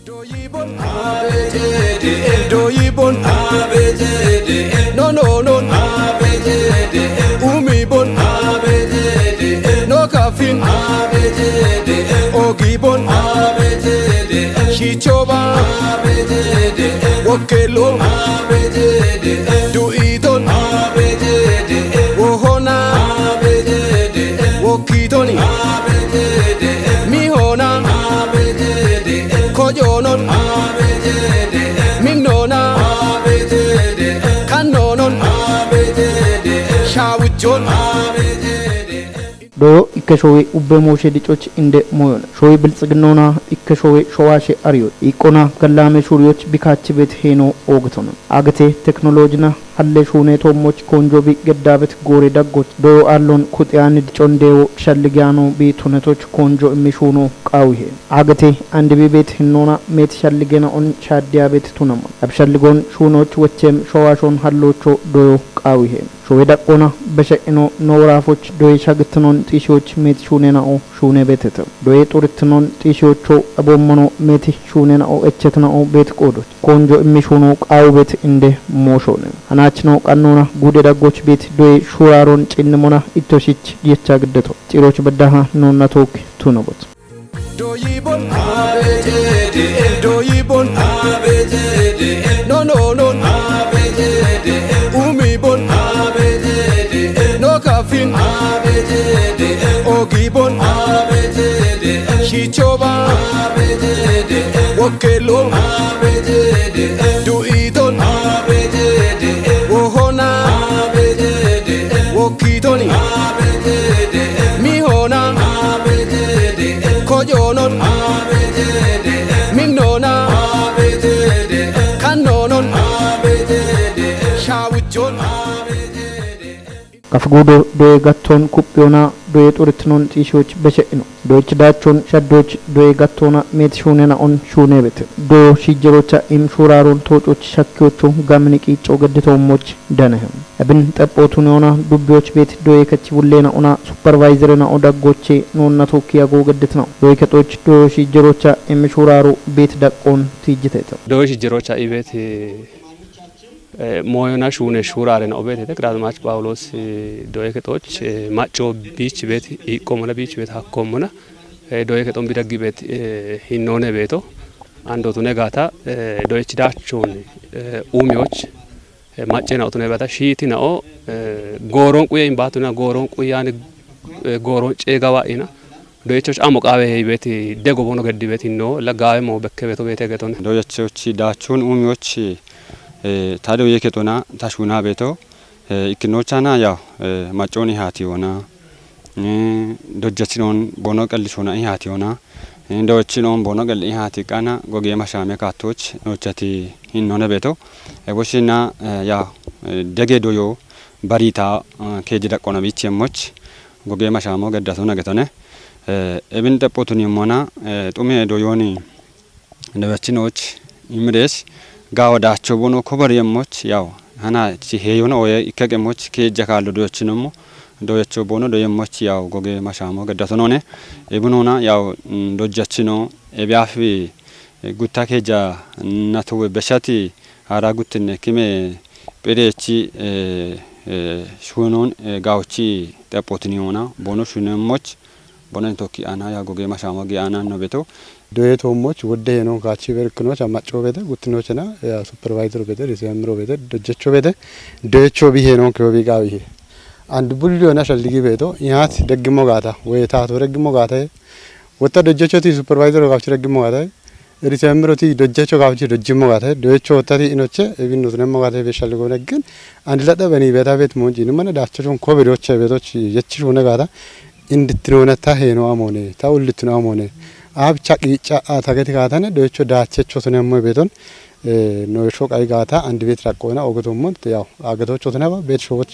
Doyibon ABCD Doyibon ABCD No no no ABCD Umibon ABCD No kafin ABCD Ogibon ABCD Shichoba ABCD Wokelo ABCD Duiton ABCD Wohona ABCD Wokitoni ABCD Mihona ABCD Kojonon ABCD Minona ABCD Kanonon ABCD Shawujon ABCD Do ikashowe ubbe moshe dicoch inde moyon showe bilጽግናውና ikashowe showaashe ariyo ikona gallame shuriyoch bikachi bet heno ogtono agate technologyna halle shune tomoch konjobi geddabet gore daggoch do allon kutyan dicondewo shalligano bi tunetoch konjo imishuno qawihe agate ande bibet hinona met shalligena on shadiyabet tunamo abshalligon shunoch wechem showaashon hallocho do qawihe showe daqona besheno norafoch do shagtnon tishoch met shunena o shune betete do turitnon tishocho abommono met shunena o echetna o bet qodo konjo imishuno qawbet inde moshone anachno qannona gude daggoch bet do shuraron cinnmona itoshich yecha gdeto tiroch badaha nonatok tunobot Doyibon ABCD Doyibon ABCD No no no ABCD Umibon ABCD No kafin ABCD Ogibon ABCD Shichoba ABCD Wokelo ABCD Duiton ABCD Wohona ABCD Wokitoni ABCD Mihona ABCD Kojonon ABCD Minona ABCD Kanonon ABCD Shawujon ABCD Kafgudo do gatton kupyona do turitnon tishoch besheno do chidachon shaddoch do gattona met shunena on shunebet do shijerocha im shuraron tochoch shakyocho gamniki chogedeto moch danahem abin tapotunona dubyoch bet do ekach bullena ona supervisor na odaggoche nonna tokiya go gedetno do ekatoch do shijerocha im shuraro bet dakon tijiteto do shijerocha ibet moyona shune shuraren obet tekrazmach Paulos doeketoch macho beach bet ikomona beach bet hakomona doeketon bidagibet hinone beto andotu negata doechidachon umioch machena otune bata shitina o goron kuye imbatuna goron kuyani goron cegawa ina doechoch amoqawe bet dego bono gedibet no lagawe mo bekkebeto betegeton doechoch dachon umioch ታዲው የከቶና ታሹና ቤቶ ኢክኖቻና ያው ማጮኒ ሃቲዮና ዶጀችኖን ቦኖ ቀልሾና ሃቲዮና እንደወችኖን ቦኖ ቀል ሃቲ ቃና ጎጌ ማሻሜ ካቶች ኖቸቲ ኢኖነ ቤቶ ወሽና ያው ደጌዶዮ ባሪታ ኬጂ ደቆና ቢቸሞች ጎጌ ማሻሞ ገዳቶ ነገተነ እብን ተፖቱን የሞና ጡሜ ዶዮኒ እንደወችኖች ይምደስ ጋወዳቸው ቦኖ ኮበር የሞች ያው ሃና ሄዮና ወይ ኢከገሞች ከጀካሉ ዶችንሞ ዶያቸው ቦኖ ዶየሞች ያው ጎጌ ማሻሞ ገዳቶ ነውነ ኢብኖና ያው ዶጃችኖ ኤቢያፊ ጉታ ከጃ እናቶ በሻቲ አራጉትን ከመ ጴሬቺ ሹኖን ጋውቺ ጠፖትኒዮና ቦኖ ሹነሞች ቦነን ቶኪ አና ያ ጎጌ ማሻሞ ጊያና ነው ቤቶ ዶየቶሞች ወደ ነው ካቺ በርክኖች አማጮ ቤተ ጉትኖችና ያ ሱፐርቫይዘር ቤተ ሪሰምሮ ቤተ ደጀቾ ቤተ ደቾ ቢሄ ነው ከቢጋ ቢሄ አንድ ቡልዮና ሸልጊ ቤቶ ያት ደግሞ ጋታ ወይ ታቶ ደግሞ ጋታ ወጣ ደጀቾቲ ሱፐርቫይዘር ጋች ደግሞ ጋታ ሪሰምሮቲ ደጀቾ ጋች ደጅሞ ጋታ ደቾ ወጣቲ ኢኖቼ እቢኖት ነው ጋታ በሻልጎ ግን አንድ ለጠ በኒ ቤታ ቤት ሞንጂ ነው ዳቸቾን ኮቪዶች ቤቶች የችሽ ሆነ ጋታ እንድትኖነታ ሄኖ አሞኔ ታውልትኖ አሞኔ አብቻ ቂጫ አታገቲ ጋታነ ዶቾ ዳቸቾ ተነሞ ቤቶን ኖሾ ቃይ ጋታ አንድ ቤት ራቆና ኦገቶሞን ያው አገቶቾ ተነባ ቤት ሾዎች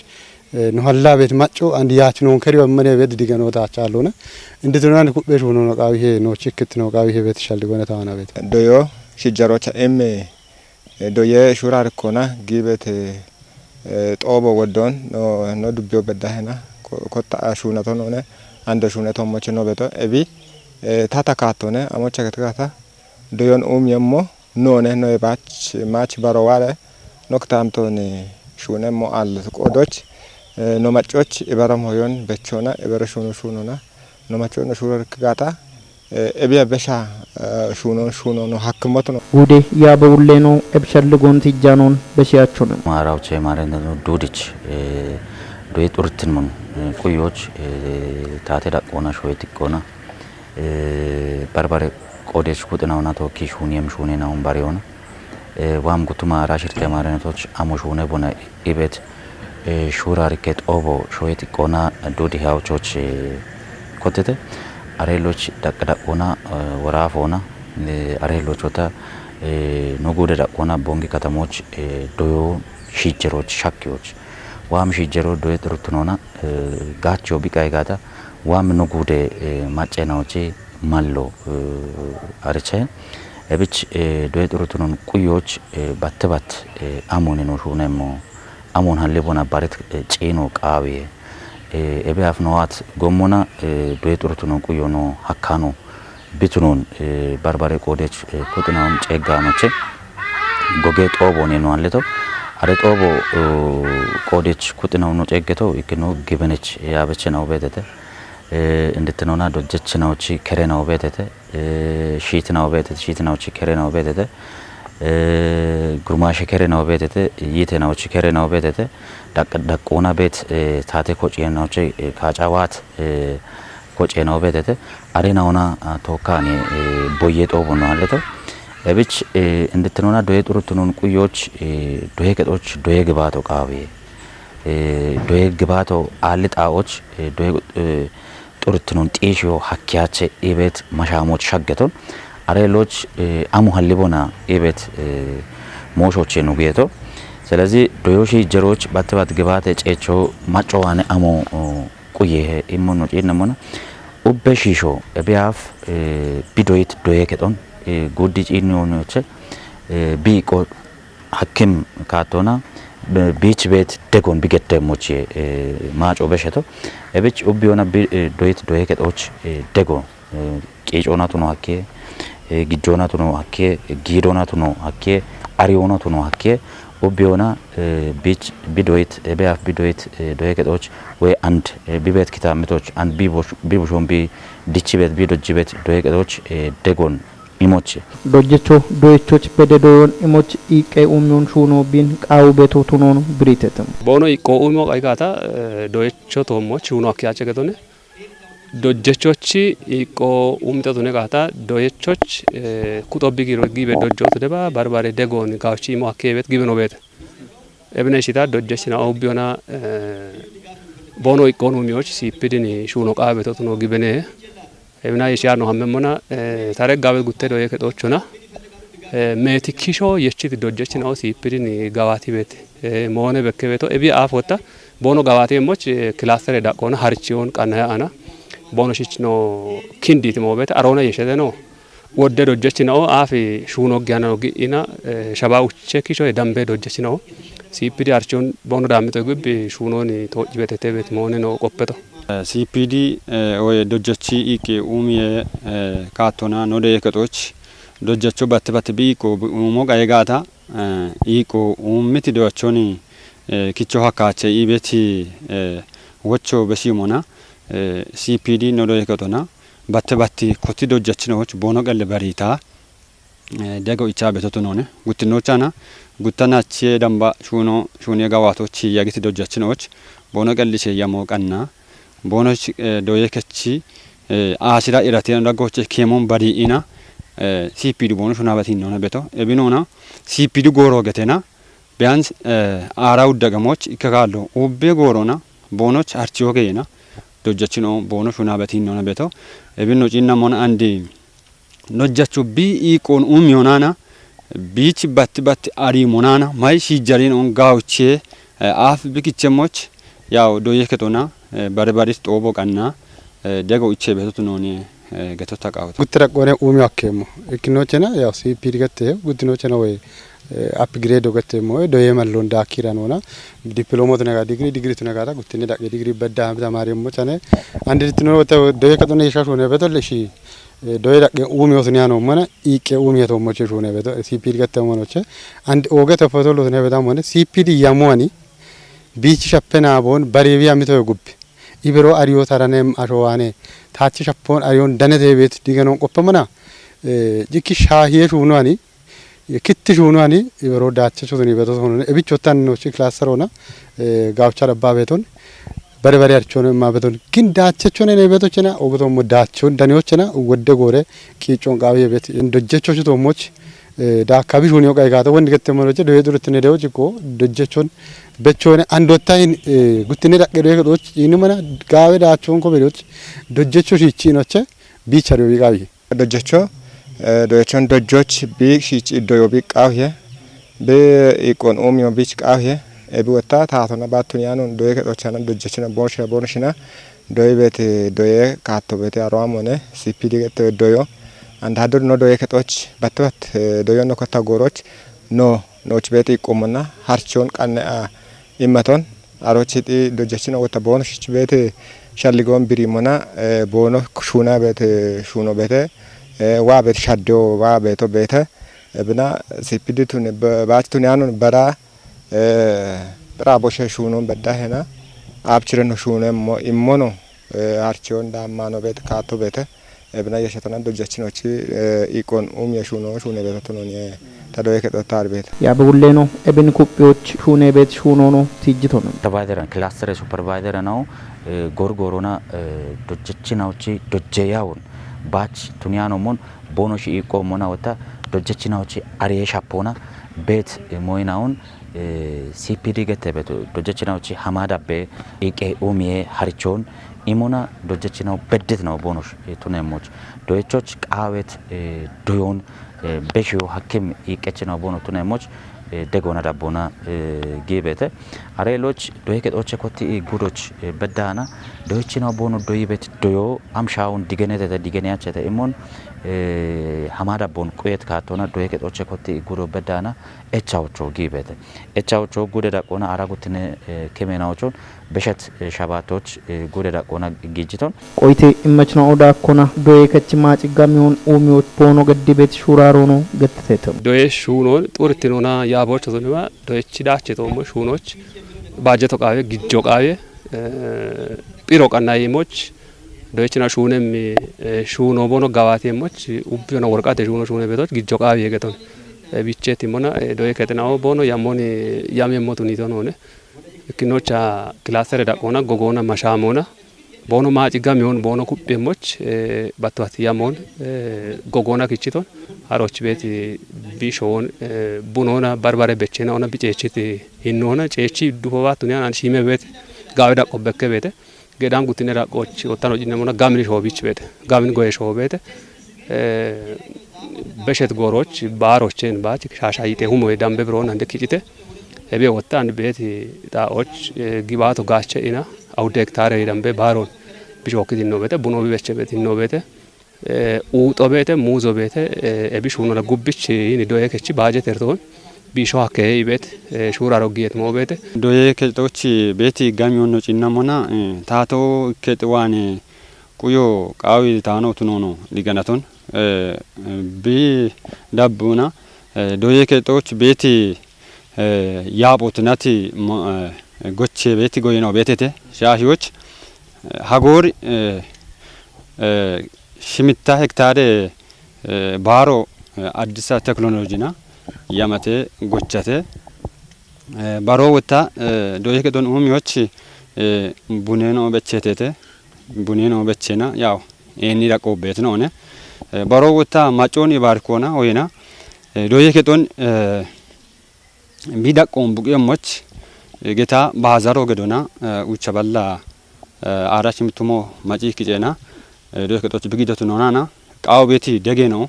ኖሐላ ቤት ማጮ አንድ ያችኖን ከሪው መነ ቤት ዲገኖታ ቻሎነ እንድትኖና ኩቤሽ ሆኖ ነው ቃው ይሄ ነው ችክት ነው ቃው ይሄ ቤት ሻልጎና ታዋና ቤት ዶዮ ሽጀሮቻ ኤም ዶየ ሹራር ኮና ጊቤት ጦቦ ወዶን ነው ዱቢዮ በዳህና ኮታ ሹነቶ ነውነ አንደ ሹነቶ ሞች ነው ቤቶ እቢ ታታካቶነ አሞቻ ከተካታ doyon yemmo none no mach barowale noktamton shunemo al ቆዶች no machoch ibaram hoyon bechona ibara shunona no machono shuror kgata ebiya besha shuno no hakmoto no ጉዴ ያበውሌ ነው እብሸልጎን ትጃኖን በሲያቸው ነው ማራውቼ ማረን ነው ዱድች ዶይ ጡርትን ምን ኩዮች ታቴ ዳቆና ሾይት ቆና በርበሬ ቆዴች ኩጥናውና ቶኪሽ ሁኒም ሹኔናው ባሪዮና ዋም ጉቱማ ራሽርቴ ማረነቶች አሞሹነ ቦና ኢቤት ሹራሪኬት ኦቦ ሾይት ቆና ዱዲ ሃውቾች ኮተተ አሬሎች ዳቀዳቆና ወራፎና አሬሎች ወታ ኖጎደ ዳቆና ቦንጊ ከተሞች ዶዮ ሺጀሮች ሻኪዎች ዋም ሺጀሮ ዶይ ጥሩትኖና ጋቾ ቢቃይ ጋታ ዋም ኖጎደ ማጨናዎቼ ማሎ አርቼ እብች ዶይ ጥሩትኖን ቁዮች ባተባት አሞን ነው ሹነሞ አሞን ሀሌቦና ባረት ጬኖ ቃዌ ኤቢያፍ ነዋት ጎሞና ዶይ ጥሩትኖን ቁዮኖ ሀካኖ ቢቱኖን ባርባሬ ቆዴች ኩጥናውን ጨጋ መቼ ጎጌ ጦቦኔ ነው አለተው አረ ጦቦ ቆዴች ኩጥናው ነው ጨገተው ይክኖ ግበነች ያበች ነው በተተ እንድትነውና ዶጀችናውቺ ከሬናው በተተ ሺትናው በተተ ሺትናውቺ ከሬናው በተተ ጉርማሽ ከሬናው በተተ ይተናውቺ ከሬናው በተተ ዳቆና ቤት ታቴ ኮጪናውቺ ካጫዋት ኮጪናው በተተ አሬናውና ቶካኔ ቦዬ ጦቦ ነው አለተው እብች እንድትነውና ዶዬ ጥሩትኑን ቁዮች ዶዬ ገጦች ዶዬ ግባቶ ቃዌ ዶዬ ግባቶ አልጣዎች ዶዬ ጥሩትኑን ጤሽዮ ሀኪያቸ ኢቤት ማሻሞች ሸገቶን አሬሎች አሙ ሀሊቦና ኢቤት ሞሾቼ ነው ጌቶ ስለዚህ ዶዮሺ ጀሮች ባትባት ግባተ ጨቾ ማጮዋነ አሞ ቁዬ ኢሞኖ ጪነሞና ኡበሺሾ እቢያፍ ቢዶይት ዶዬ ገጦን ጉዲ ጪኒዮኖች ቢቆ ሐኪም ካቶና ቢች ቤት ደጎን ቢገደሞች ማጮ በሸቶ እብች ኡቢዮና ዶይት ዶዬ ገጦች ደጎ ቄጮናቱ ነው ሐኬ ጊጆናቱ ነው ሐኬ ጊዶናቱ ነው ሐኬ አሪዮናቱ ነው ሐኬ ኡቢዮና ቢች ቢዶይት ቢያፍ ቢዶይት ዶዬ ገጦች ወይ አንድ ቢቤት ኪታምቶች አንድ ቢቡሾን ቢ ዲቺ ቤት ቢዶጂ ቤት ዶዬ ገጦች ደጎን ኢሞች ዶጀቾ ዶይቾች በደዶን ኢሞች ኢቄ ኡሚዮን ሹኖ ቢን ቃው ቤቶቱኖን ብሪተተም ቦኖ ኢቆ ኡሚዮ ቃይጋታ ዶይቾ ቶሞች ሹኖ አኪያቸ ገቶነ ዶጀቾች ኢቆ ኡምጠቱነ ቃታ ዶይቾች ኩጦቢ ጊሮጊ በዶጆት ደባ ባርባሬ ደጎን ካውቺ ሞ አከቤት ጊበኖ ቤት እብነ ሽታ ዶጀችና ኦቢዮና ቦኖ ኢኮኖሚዎች ሲፒድኒ ሹኖ ቃ ቤቶቱኖ ጊበኔ እብና የሻር ነው ሀመሞና ታረጋበት ጉቴ ዶዬ ከጦቹና ሜቲኪሾ የቺት ዶጀችናው ሲፒድኒ ጋዋቲ ቤት ሞነ በከቤቶ እቢ አፎታ ቦኖ ጋዋቲ ሞች ክላስተር ዳቆና ሀርቺዮን ቃና አና ቦኖሽች ነው ኪንዲት ሞበት አሮና የሸደ ነው ወደ ዶጀችናው አፍ ሹኖ ጋና ነው ግኢና ሸባውቼ ኪሾ የዳምቤ ዶጀችናው ሲፒዲ አርቺዮን ቦኖ ዳምቶ ግብ ሹኖን ተወጭ ቤት ተቤት ሞነ ነው ቆপቶ ሲፒዲ ወይ ዶጀቺ ኢቄ ኡሚየ ካቶና ኖደ የከጦች ዶጀቾ ባትባት ቢቆ ኡሞ ጋይጋታ ኢቆ ኡምቲ ዶቾኒ ኪቾ ሀካቸ ኢቤቲ ወቾ በሲሞና ሲፒዲ ኖደ የከጦና ባትባት ኮቲ ዶጀችኖች ቦኖ ቀል በሪታ ደጎ ኢቻ በቶቶ ነውነ ጉትኖቻና ጉተናቼ ደምባ ሹኔ ጋዋቶች ያግቲ ዶጀችኖች ቦኖ ቀልቼ ያሞቀና ቦኖች ዶዬ ከቺ አሲራ ኢራቴን ዳጎች ኬሞን ባዲኢና ሲፒዲ ቦኖች ናባቲን ነው ነቤቶ እቢኖና ሲፒዲ ጎሮ ገቴና ቢያንስ አራው ደገሞች ይከካሉ ኡቤ ጎሮና ቦኖች አርቺዮ ገይና ዶጀችኖ ቦኖች ናባቲን ነው ነቤቶ እቢኖ ጪና ሞና አንዲ ኖጃቹ ቢ ኢቆን ኡሚዮናና ቢች ባት አሪ ሞናና ማይ ሲጀሪን ኦን ጋውቼ አፍ ቢክቸሞች ያው ዶዬ ከቶና ባርባሪስ ጦቦ ቀና ደጎ ኢቼ ቤቶቱ ነውኒ ገቶታ ቃውት ጉትረቆነ ኡሚ አከሞ እክኖቸና ያው ሲፒዲ ገተ ጉትኖቸና ወይ አፕግሬድ ገተሞ ዶዬ መሎ እንዳኪራ ነውና ዲፕሎማት ነጋ ዲግሪ ተነጋታ ጉትኔ ዳቅ ዲግሪ በዳ ተማሪሞ ቻኔ አንድ ልትኖር ዶዬ ከቶነ ይሻሽ ሆነ በተለሽ doye daqe uumiyot niano mana ike uumiyato moche shune beto CPD gatte monoche and ogete foto lo ne beta mone CPD yamwani beach shappena bon baribi amito gubbi ibero ariyo taranem ashwane tachi shappon ariyon danete bet digenon qoppamana jiki shahiye shunwani kitti shunwani ibero dache chuduni beto sono ebichotan no chi classarona gawcha dabba beton በርበሬ አርቾን ማበቶን ግን ዳቸቾን ነው ቤቶችና ኦግቶም ዳቸውን ዳኒዎችና ወደ ጎረ ቂጮን ቃብ የቤት እንደጀቾች ቶሞች ዳካቢ ሹኒዮ ጋይጋተ ወንድ ገተመሮች ደየዱርት ነደው ጭቆ ደጀቾን በቾን አንዶታይን ጉትኔ ዳቀደ የዶች ይንመና ጋበ ዳቸውን ኮበዶች ደጀቾች ይቺኖች ቢቸሪው ቢጋቢ ደጀቾ ዶቸን ደጆች ቢሺች ዶዮ ቢቃውየ በኢኮን ኦሚዮ ቢች ቃውየ እብወታ ታቶና ባቱኛኑ ዶየ ከዶቻና ደጀችና ቦርሽና ዶየ ቤት ዶየ ካቶ ቤት አሯሞነ ሲፒዲ ገተ ዶዮ አንድ ሀደር ነው ዶየ ከዶች በተበት ዶዮ ነው ከተጎሮች ኖች ቤት ይቆምና ሀርቾን ቀነ ይመቶን አሮችቲ ደጀችና ወተ ቦርሽ ቤት ሻልጎን ቢሪሞና ቦኖ ሹና ቤት ሹኖ ቤት ዋ ቤት ሻዶ ዋ ቤቶ ቤተ ብና ሲፒዲ ቱን ባቱኛኑ በራ ብራቦሸ ሹኖን በዳሄና አብችረን ሹኖ ኢሞኖ አርቾን ዳማኖ ቤት ካቶ ቤተ እብና የሸተና ደጀችኖች ኢኮን የሹኖ ሹኔ ቤት ነው ተዶየ ከዶታር ቤት ያበቡሌ ነው እብን ኩጲዎች ሹኔ ቤት ሹኖ ነው ትጅቶ ነው ሱፐርቫይዘር ክላስተር ሱፐርቫይዘር ነው ጎርጎሮና ደጀችናዎች ደጀያውን ባች ቱኒያኖሞን ቦኖሽ ኢቆሞና ወታ ደጀችናዎች አሪየ ሻፖና ቤት ሞይናውን CPD ገተ ቤት ደጀችናዎች ሐማዳቤ ኢቄ ኡሚዬ ሀርቾን ኢሞና ደጀችናው በድት ነው ቦኖሽ ቱነሞች ዶይቾች ቃዌት ዶዮን በሽዮ ሐኪም ኢቄችናው ቦኖ ቱነሞች ደጎና ዳቦና ጌቤተ አሬሎች ዶይ ከዶች ኮቲ ጉዶች በዳና ዶይችናው ቦኖ ዶይ ቤት ዶዮ አምሻውን ዲገነያቸተ ኢሞን ሐማዳቦን ቆየት ካቶና ዶይ ከዶች ኮቲ ጉዶ በዳና ኤቻዎቾ ጌቤተ ኤቻዎቾ ጉደ ዳቆና አራጉትን ከሜናዎቾን በሸት ሻባቶች ጉደ ዳቆና ጌጅቶን ቆይቴ ኢመችና ኦዳ ኮና ዶይ ከችማ ጭጋሚሆን ኡሚዮት ቦኖ ገዲ ቤት ሹራሮ ነው ገተተም ዶይ ሹኖን ጡርቲኖና ያቦች ዘንባ ዶይች ዳቸ ቶሞ ሹኖች ባጀቶ ቃቤ ግጆ ቃቤ ጲሮ ቀናይሞች ዶይችና ሹነም ሹኖ ቦኖ ጋዋቴሞች ኡቢዮና ወርቃት ሹኖ ቤቶች ግጆ ቃቤ የገቶን ቢቼት ሞና ዶይ ከተናው ቦኖ ያሞኒ ያሜሞቱ ኒቶ ነውነ ክኖቻ ክላስተር ዳቆና ጎጎና ማሻሞና ቦኖ ማጭጋ ሚሆን ቦኖ ኩጴሞች ባቷት ያሞን ጎጎና ክቺቶን አሮች ቤት ቢሾን ቡኖና ባርባሬ በቸናውና ቢጨችት ይኖና ጨቺ ዱፎባት ቱኒያን አንሺ መቤት ጋውዳ ቆበከ ቤት ገዳም ጉትነ ዳቆች ወታኖች ነሞና ጋምን ሾቢች ቤት ጋምን ጎይ ሾቤት በሸት ጎሮች ባሮችን ባች ሻሻይቴ ሁሞ ዳምበ ብሮን አንደ ክጭቴ እቤ ወጣ አንድ ቤት ጣዎች ግባቶ ጋቸ ኢና አውደ ሄክታር ዳምበ ባሮን ቢሾክት ነው ቤት ቡኖ ቢበቸ ቤት ነው ቤት ኡጦ ቤት ሙዞ ቤት እቢሽ ሆኖ ለጉብች ይኒ ዶየ ከቺ ባጀት እርቶን ቢሾ አከይ ቤት ሹራ ሮጊየት ሞ ቤት ዶየ ከጦች ቤት ጋሚዮን ነው ጭናሞና ታቶ ከጥዋን ቁዮ ቃዊ ታኖ ቱኖ ሊገናቶን ቢ ዳቡና ዶየ ከጦች ቤት ያቦት ናቲ ጎቼ ቤት ጎይ ነው ቤቴቴ ሻሂዎች ሀጎር ሽምታ ሄክታር ባሮ አዲስ ቴክኖሎጂና ያመቴ ጎቻቴ ባሮ ወታ ዶየ ከዶን ኡሚዎች ቡኔኖ በቸቴቴ ቡኔኖ በቸና ያው ኤኒ ዳቆ ቤት ነው ነ ባሮ ወታ ማጮን ይባርኮና ወይና ዶየ ከዶን ቢዳቆን ቡቄሞች ጌታ ባዛሮ ገዶና ውቸበላ አራች ምቱሞ ማጪ ክጨና ዶየ ከዶች ቢጊደቱ ነውናና ቃው ቤቲ ደጌ ነው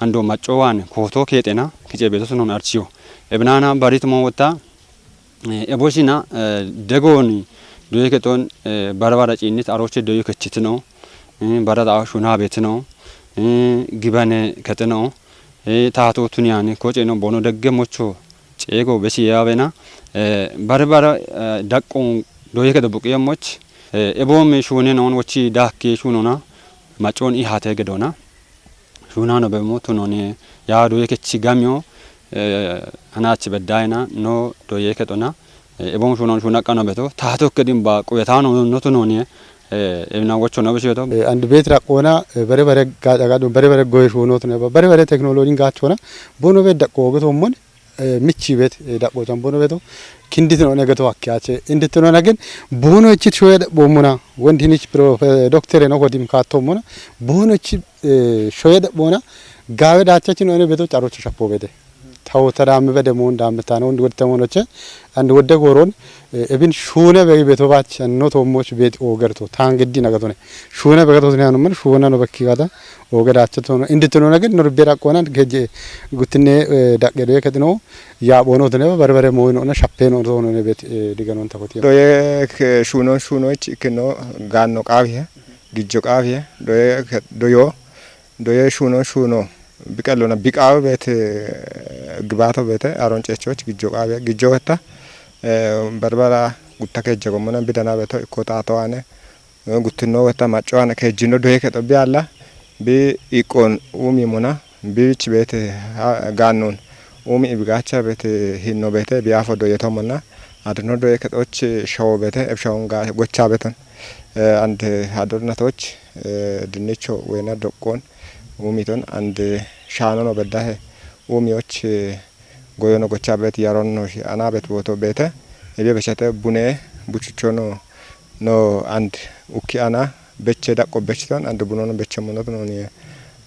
አንዶ ማጮዋን ኮቶ ከጤና ክጨ ቤቶስ ነው አርቺዮ እብናና ባሪትሞ ወታ ኤቦሲና ደጎኒ ዶየ ከዶን ባራባራ ጪኒት አሮች ዶየ ከችት ነው ባራዳ ሹና ቤት ነው ግባኔ ከት ነው ታቶ ቱኒያን ኮጨ ነው ቦኖ ደገሞቾ ጨጎ በሲ ያበና ባራባራ ዳቆን ዶየ ከደቡቅየሞች ኤቦም ሹኔ ነው ወቺ ዳኬ ሹኖና ማጮን ኢሃተ ገዶና ሹና ነው በሞቱ ነው ያ ዶዬ ከቺ ጋሚዮ አናች በዳይና ኖ ዶዬ ከጦና ኤቦም ሹናን ሹና ቀኖ በቶ ታቶ ከዲም ባ ቆያታ ነው ኖቱ ነው ኤብናዎቹ ነው በሽቶ አንድ ቤት ራቆና በረበረ ጋጫጋዶ በረበረ ጎይ ሹኖት ነው በረበረ ቴክኖሎጂን ጋቾና ቦኖ ቤት ደቆ ገቶሞን ምቺ ቤት ዳቆ ጃምቦኖ ቤቶ ክንዲት ነው ነገቶ አኪያቼ እንድት ነው ነገን ቦኖ እቺ ሾየ ቦሙና ወንዲኒች ዶክተር ነው ወዲም ካቶሞና ቦኖ እቺ ሾየ ቦና ጋበ ዳቻችን ነው ቤቶ ጫሮች ሸፖ ቤት ታው ተራም በደሞ እንዳምታ ነው እንድ ወደ ተሞኖቼ አንድ ወደ ጎሮን እብን ሹነ በቤቶ ባች ነው ቶሞች ቤት ኦገርቶ ታንግዲ ነገቶ ነው ሹነ በገቶ ነው ምን ሹነ ነው በኪጋዳ ኦገዳቸው ነው እንድት ነው ነገር ነው ቢራ ቆና ገጀ ጉትኔ ዳቀደ ከድኖ ያ ቦኖት ነው በርበረ ሞይ ነው ሻፔ ነው ነው ቤት ዲገኖን ተቆጥ ዶዬ ሹኖች ከኖ ጋኖ ቃቢያ ግጆ ቃቢያ ዶዬ ሹኖ ቢቀሎና ቢቃው ቤት ግባቶ ቤት አሮንጨቾች ግጆ ቃቢያ ግጆ ወጣ በርበራ ጉታ ከጀጎ መና ቢደና ቤቶ ኮታቶዋነ ጉትኖ ወጣ ማጫዋነ ከጅኖ ዶዬ ከጦቢያ አላ ቢ ኢቆን ኡሚ ሙና ቢች ቤት ጋኖን ኡሚ ቢጋቻ ቤት ሂኖ ቤት ቢያፎ ዶዬ ተሞና አድኖ ዶዬ ከጦች ሻው ቤት እብሻውን ጋ ጎቻ ቤተን አንድ አዶርናቶች ድንቾ ወይና ዶቆን ኡሚቶን አንድ ሻኖ ነው በዳሄ ኡሚዎች ጎዮኖ ጎቻ ቤት ያሮን ነው አና ቤት ቦቶ ቤተ እቤ በሸተ ቡኔ ቡቹቾ ነው አንድ ኡኪ አና በቸ ዳቆ በችቶን አንድ ቡኖ ነው በቸ ሞኖት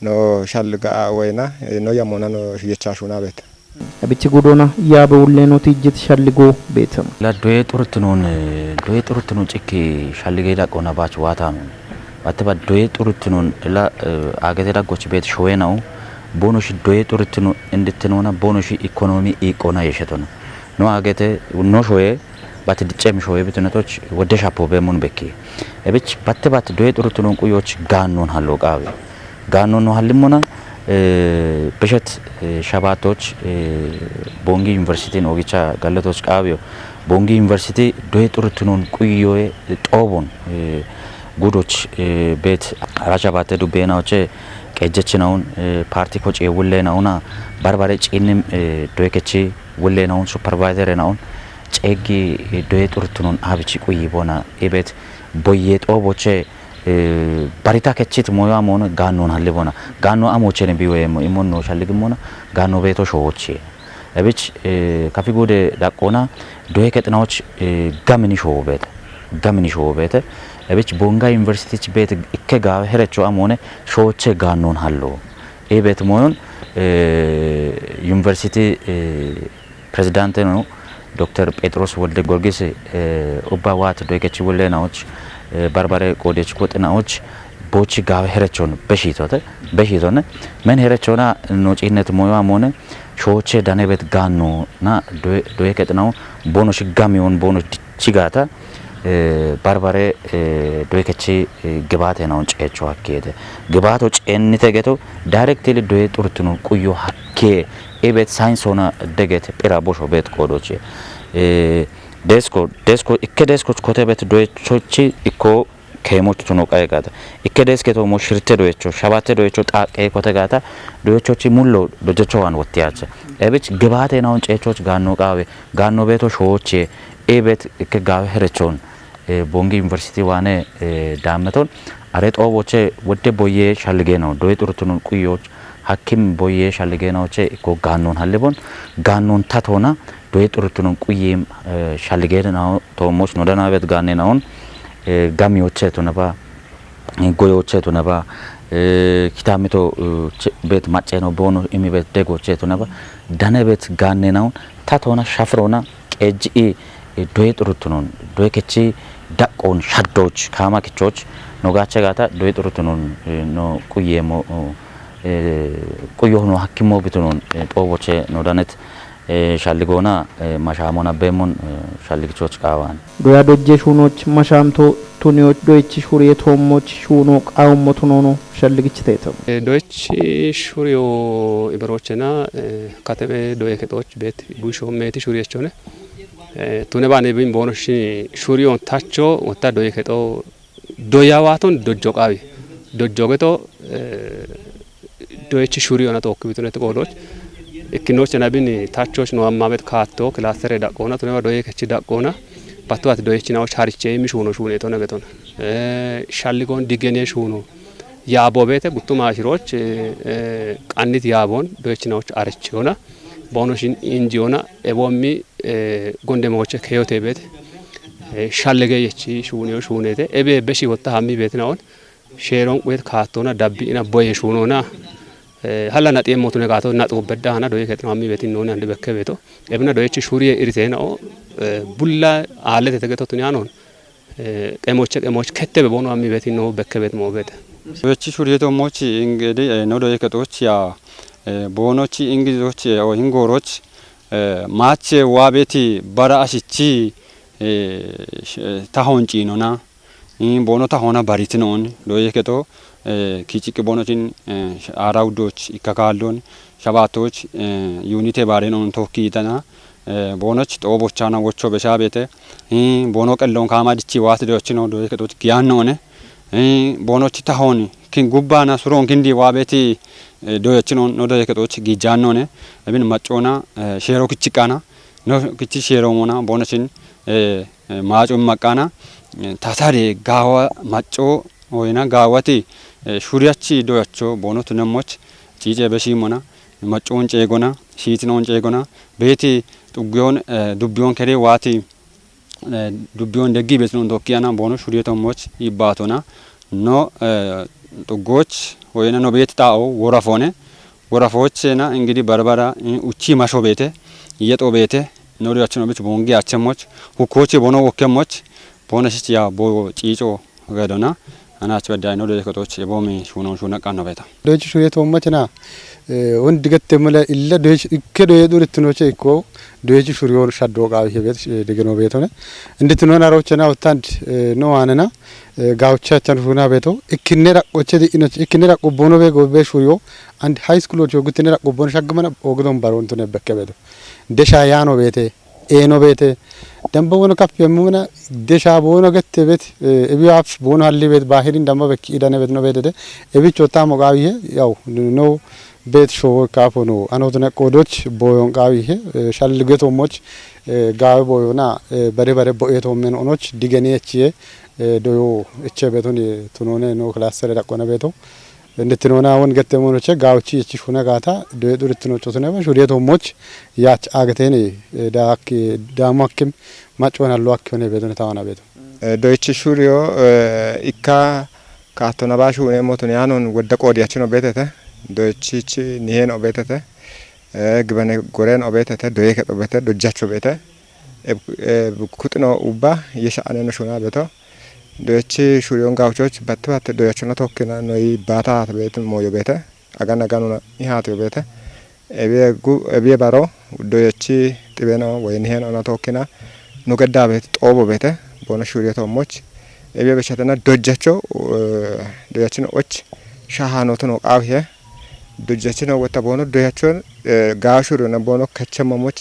ነው ሻልጋ ወይና ነው ያሞና ነው የቻሹና ቤት አብቺ ጉዶና ያ በውሌ ነው ትጅት ሻልጎ ቤተም ለዶዬ ጡርትኑን ጭኪ ሻልጌ ዳቆና ባች ዋታ ነው ባተባ ዶዬ ጡርትኑን ላ አገቴ ዳጎች ቤት ሾዌ ነው ቦኖሽ ዶዬ ጡርትኑ እንድትኖና ቦኖሽ ኢኮኖሚ ኢቆና የሸቶ ነው አገቴ ኖ ሾዌ ባትድጨም ሾዌ ቤትነቶች ወደ ሻፖ በሙን በኪ እብች ባተባት ዶዬ ጡርትኑን ቁዮች ጋኖን ሃሎ ቃቢ ጋኖን ነው ሃልሞና በሸት ሻባቶች ቦንጊ ዩኒቨርሲቲን ኦጊቻ ጋለቶች ቃቢዮ ቦንጊ ዩኒቨርሲቲ ዶዬ ጡርትኑን ቁዮዬ ጦቦን ጉዶች ቤት አራጃባተ ዱቤናዎቼ ቀጀች ነውን ፓርቲ ኮጪ ውሌ ነውና ባርባሬ ጪንም ዶይከቺ ውሌ ነውን ሱፐርቫይዘር ነውን ጨጊ ዶዬ ጡርትኑን አብቺ ቁይ ቦና ኤቤት ቦዬ ጦቦቼ ባሪታ ከቺት ሞያ ሞነ ጋኖን አለ ቦና ጋኖ አሞቼን ቢወየም ኢሞኖ ሻልግሞና ጋኖ ቤቶ ሾዎች እብች ካፊ ጎደ ዳቆና ዶዬ ከጥናዎች ጋምኒ ሾው ቤት እብች ቦንጋ ዩኒቨርሲቲ ቤት እከጋ ሄረቾ አሞነ ሾቼ ጋኖን ሃሎ ኤቤት ሞዮን ዩኒቨርሲቲ ፕሬዝዳንት ነው ዶክተር ጴጥሮስ ወልደ ጊዮርጊስ ኦባዋት ዶይከቺ ወለናዎች ባርባሬ ቆዴች ቆጥናዎች ቦቺ ጋ ሄረቾን በሺቶነ ምን ሄረቾና ኖጪነት ሞያ ሞነ ሾቼ ዳኔ ቤት ጋኖና ዶይከጥናው ቦኖሽ ጋሚዮን ቦኖሽ ዲቺጋታ ባርባሬ ዶይከቺ ግባቴ ነው ጨቾ አከደ ግባቶ ጨንተ ገቶ ዳይሬክትሊ ዶይ ጡርትኑ ቁዮ ሀኬ ኤቤት ሳይንሶና ደገት ጲራ ቦሾ ቤት ቆዶች ዴስኮ ኢከዴስኮች ኮተቤት ዶይቾቺ ኢኮ ከሞቹ ነው ቃይጋታ ኢከዴስከቶ ሞ ሽርቴ ዶይቾ ሻባቴ ዶይቾ ጣቄ ኮተጋታ ዶይቾቺ ሙሎ ዶጆቾዋን ወጥያቸ ኤቤት ግባቴ ነው ጨቾች ጋኖ ቃዌ ጋኖ ቤቶ ሾዎች ኤቤት ኢከጋው ሄረቾን ቦንጊ ዩኒቨርሲቲ ዋነ ዳመቶን አሬ ጦቦቼ ወደ ቦዬ ሻልጌ ነው ዶይ ጡርቱን ቁዮች ሐኪም ቦዬ ሻልጌ ነውቼ ኢኮ ጋኖን ሀልቦን ጋኖን ታቶና ዶይ ጡርቱን ቁዬም ሻልጌ ነው ቶሞች ነው ደና ቤት ጋኔ ነውን ጋሚዎቼ ቱነባ ጎዮቼ ቱነባ ኪታሚቶ ቤት ማጨ ነው ቦኖ ኢሚ ቤት ደጎቼ ቱነባ ዳነ ቤት ጋኔ ነው ታቶና ሻፍሮና ቄጂ ዶይ ጡርቱን ዶይ ከቺ ዳቆን ሻዶች ካማክቾች ኖጋቸ ጋታ ዶይ ጡርቱን ኖ ቁዬሞ ቁዮ ሆኖ ሐኪሞ ቢቱን ጦቦቼ ነው ዳነት ሻልጎና ማሻሞና በሞን ሻልግቾች ቃዋን ዶያ ዶጄ ሹኖች ማሻምቶ ቱኒዎች ዶይቺ ሹሪ ቶሞች ሹኖ ቃውሞቱ ነው ሻልግች ተይተው ዶይቺ ሹሪዮ ኢበሮችና ካተበ ዶይ ከጦች ቤት ቡሾ ሜቲ ሹሪያቸውነ ቱነባኔ ቢን ቦኖሽ ሹሪዮን ታቾ ወታ ዶይ ከጦ ዶያዋቶን ዶጆ ቃቢ ዶጆ ገጦ doyechi shuri ona tokk bitune qodoch ikkinoch nabin tachoch no amabet kaatto klasere daqona tune doye kechi daqona battuat doyechi nawo chariche mi shuno shune to nageton shalligon digene shuno ያቦ ቤተ ጉቱ ማሽሮች ቃኒት ያቦን ዶችናዎች አርችዮና ቦኖሽን ኢንጂዮና ኤቦሚ ጎንደሞች ከዮቴ ቤት ሻለገ የቺ ሹኒዮ ሹኔቴ ኤቤ በሺ ወጣ ሀሚ ቤት ናውን ሼሮን ቤት ካቶና ዳቢና ቦየ ሹኖና ሀላና ጤሞቱ ነጋቶ ናጥቦ በዳና ዶየ ከተና ሀሚ ቤት ነው አንድ በከ ቤቶ ኤብና ዶየቺ ሹሪ ኢሪቴናኦ ቡላ አለት የተገተቱን ያኖን ቀሞች ከተበ ቦኖ ሀሚ ቤት ነው በከ ቤት ሞቤት ወቺ ሹሪቶሞች እንግዲህ ነው ዶየ ከቶች ያ ቦኖች እንግሊዞች ኢንጎሮች ማች ዋቤቲ በራአሽቺ ታሆንጪ ነውና ቦኖ ታሆና ባሪት ነውን ዶየ ከቶ ኪቺቅ ቦኖችን አራውዶች ይካካሉን ሸባቶች ዩኒቴ ባሬ ነው ቶኪተና ቦኖች ጦቦቻና ወቾ በሻቤተ ቦኖ ቀሎን ካማዲቺ ዋት ዶች ነው ዶየ ከቶች ጊያን ነውነ ቦኖች ታሆን ኪን ጉባና ሱሮን ኪንዲ ዋቤቲ ዶየችን ነው ዶየ ከቶች ጊጃን ነውነ እብን ማጮና ሼሮ ክቺቃና ነው ክቺ ሼሮ ሞና ቦኖችን ማጮ ማቃና ታታሪ ጋዋ ማጮ ወይና ጋዋቲ ሹሪያቺ ዶያቾ ቦኖት ነሞች ጪጬ በሺሞና ማጮን ጨጎና ሺትኖን ጨጎና ቤቲ ጡጊዮን ዱቢዮን ከሬ ዋቲ ዱቢዮን ደጊ ቤት ነው ዶኪያና ቦኖ ሹሪቶሞች ይባቶና ኖ ጡጎች ወይና ነው ቤት ታው ወራፎነ ወራፎችና እንግዲህ በርበራ ኡቺ ማሾ ቤቴ የጦ ቤቴ ነው ዶያቾ ነው ቤት ቦንጊ አቸሞች ሁኮች ቦኖ ወከሞች ቦነሽ ያ ቦ ጪጮ ገዶና አናች በዳይ ነው ዶየ ከቶች የቦሚ ሹኖ ሹነቃ ነው ቤታ ዶች ሹሪቶሞችና ወንድ ገተ መለ ኢለ ዶች ከዶ የዱርትኖች እኮ ዶች ሹሪዮር ሻዶቃ ቤት ድግኖ ቤት ሆነ እንድትኖና ሮችና ወታንድ ነው አነና ጋውቻቻን ሹና ቤቶ እክነራ ቆቸ ዲኖች እክነራ ቆቦኖ ቤ ጎቤ ሹሪዮ አንድ ሃይ ስኩሎች ወጉትነራ ቆቦኖ ሻግመና ኦግዶን ባሮንቱ ነበከ ቤቶ ደሻ ያኖ ቤቴ ኤኖ ቤቴ ደምቦ ወኖ ካፍ የሙና ደሻ ቦኖ ገተ ቤት እቢያፍ ቦኖ ሀሊ ቤት ባሄሪን ደምቦ በኪ ኢዳነ ቤት ነው ቤት እቢቾ ታሞ ጋዊሄ ያው ነው ቤት ሾ ካፎ ነው አኖትነ ቆዶች ቦዮን ጋዊሄ ሻልገቶሞች ጋዊ ቦዮና በሬ በሬ ቦኤቶ ምን ኦኖች ዲገኔች ዶዮ እቸ ቤቱን ትኖነ ነው ክላስተር ዳቆነ ቤቶ እንድትኖና ወን ገተሞኖች ጋውቺ እቺ ሹና ጋታ ዶዮ ዱርትኖች ተነባ ሹሪቶሞች ያች አገቴኔ ዳክ ዳማክም ማጮና ሎአክ ሆነ ቤቱን ታዋና ቤቶ ዶይቺ ሹሪዮ ኢካ ካቶና ባሹ ሞቱን ያኖን ወደ ቆዲያች ነው ቤተተ ዶይቺ ኒሄ ነው ቤተተ ግበነ ጎሬ ነው ቤተተ ዶየ ከጦ ቤተ ዶጃቾ ቤተ ኩጥኖ ኡባ የሻአነ ነው ሹና ቤቶ ዶይቺ ሹሪዮን ጋውቾች በትባት ዶያቾ ነው ተወከና ነው ባታ ቤት ሞዮ ቤተ አጋና ጋኑ ይሃት ቤተ እቤ ባሮ ዶይቺ ጥቤኖ ወይ ኒሄ ነው ተወከና ነው ገዳ ቤት ጦቦ ቤተ ቦነ ሹሪዮቶሞች እቤ በቸተና ዶጃቾ ዶያችን ኦች ሻሃኖት ነው ቃውሄ ዶጃችን ወጣ ቦኖ ዶያቾን ጋሹሩ ነው ቦኖ ከቸመሞች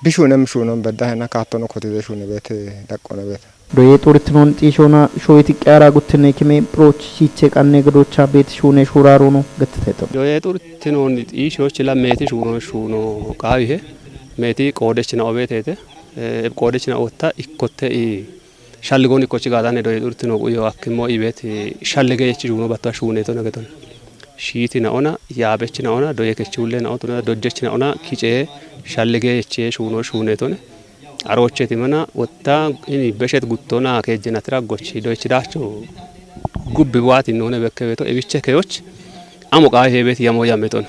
ቢሹንም ሹኖም በዳህና ካቶኖ ኮቲዜሽን ቤት ዳቆነ ቤት ዶዬ ጦርትኖን ጢሾና ሾይቲ ቀራ ጉትኔ ከሜ ፕሮች ሲቼ ቃኔ ገዶቻ ቤት ሹኔ ሹራሩ ነው ገተተው ዶዬ ጦርትኖን ጢሾች ለሜቲ ሹኖ ቃውሄ ሜቲ ቆደች ነው ቤት ሄተ ቆደች ነው ወጣ ኢኮቴ ሻልጎን ኢኮች ጋዳኔ ዶዬ ጦርትኖ ቁዮ አክሞ ኢቤት ሻልገ የቺ ሹኖ ባታ ሹኔ to nagaton ሺቲ ናኦና ያበች ናኦና ዶዬ ከቹለ ናኦቶ ዶጀች ናኦና ኪጬ ሻልገ የቺ ሹኖ ሹኔ to አሮቼት መና ወጣ እኒ በሸት ጉቶና ከጀና ትራጎች ዶይች ዳቸው ጉብ ቧት ነው በከቤቶ እብቸ ከዮች አሞቃ ይሄ ቤት ያሞያ መቶን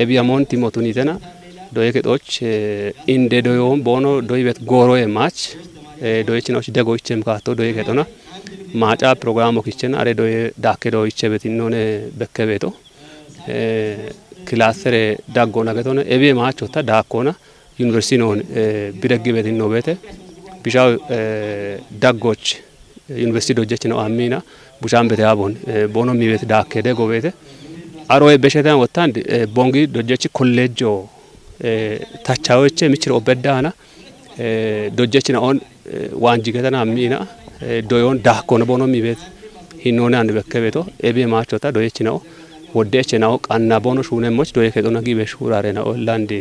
ኤቢያሞን ቲሞቱን ይተና ዶዬ ከጦች ኢንደ ዶዮም ቦኖ ዶይ ቤት ጎሮ የማች ዶይች ናዎች ደጎችም ካቶ ዶዬ ከጦና ማጫ ፕሮግራሙ ኪቸን አሬ ዶዬ ዳከ ዶይች ቤት ነው በከቤቶ ክላስተር ዳጎ ነገቶነ ኤቢ ማች ወጣ ዳኮና ዩኒቨርሲቲ ነው ቢደግ ቤት ነው ቤተ ቢሻው ዳጎች ዩኒቨርሲቲ ዶጀች ነው አሚና ቡሻን ቤት ያቦን ቦኖ ሚ ቤት ዳከ ደጎ ቤተ አሮይ በሸታን ወጣን ቦንጊ ዶጀች ኮሌጆ ታቻዎች ሚችሮ በዳና ዶጀች ነው ዋንጂ ገተና አሚና ዶዮን ዳኮ ነው ቦኖ ሚ ቤት ሂኖና አንድ በከቤቶ ኤቢ ማቾታ ዶጀች ነው ወደች ነው ቃና ቦኖ ሹነሞች ዶይ ከቶና ጊቤ ሹራሬ ነው ላንዲ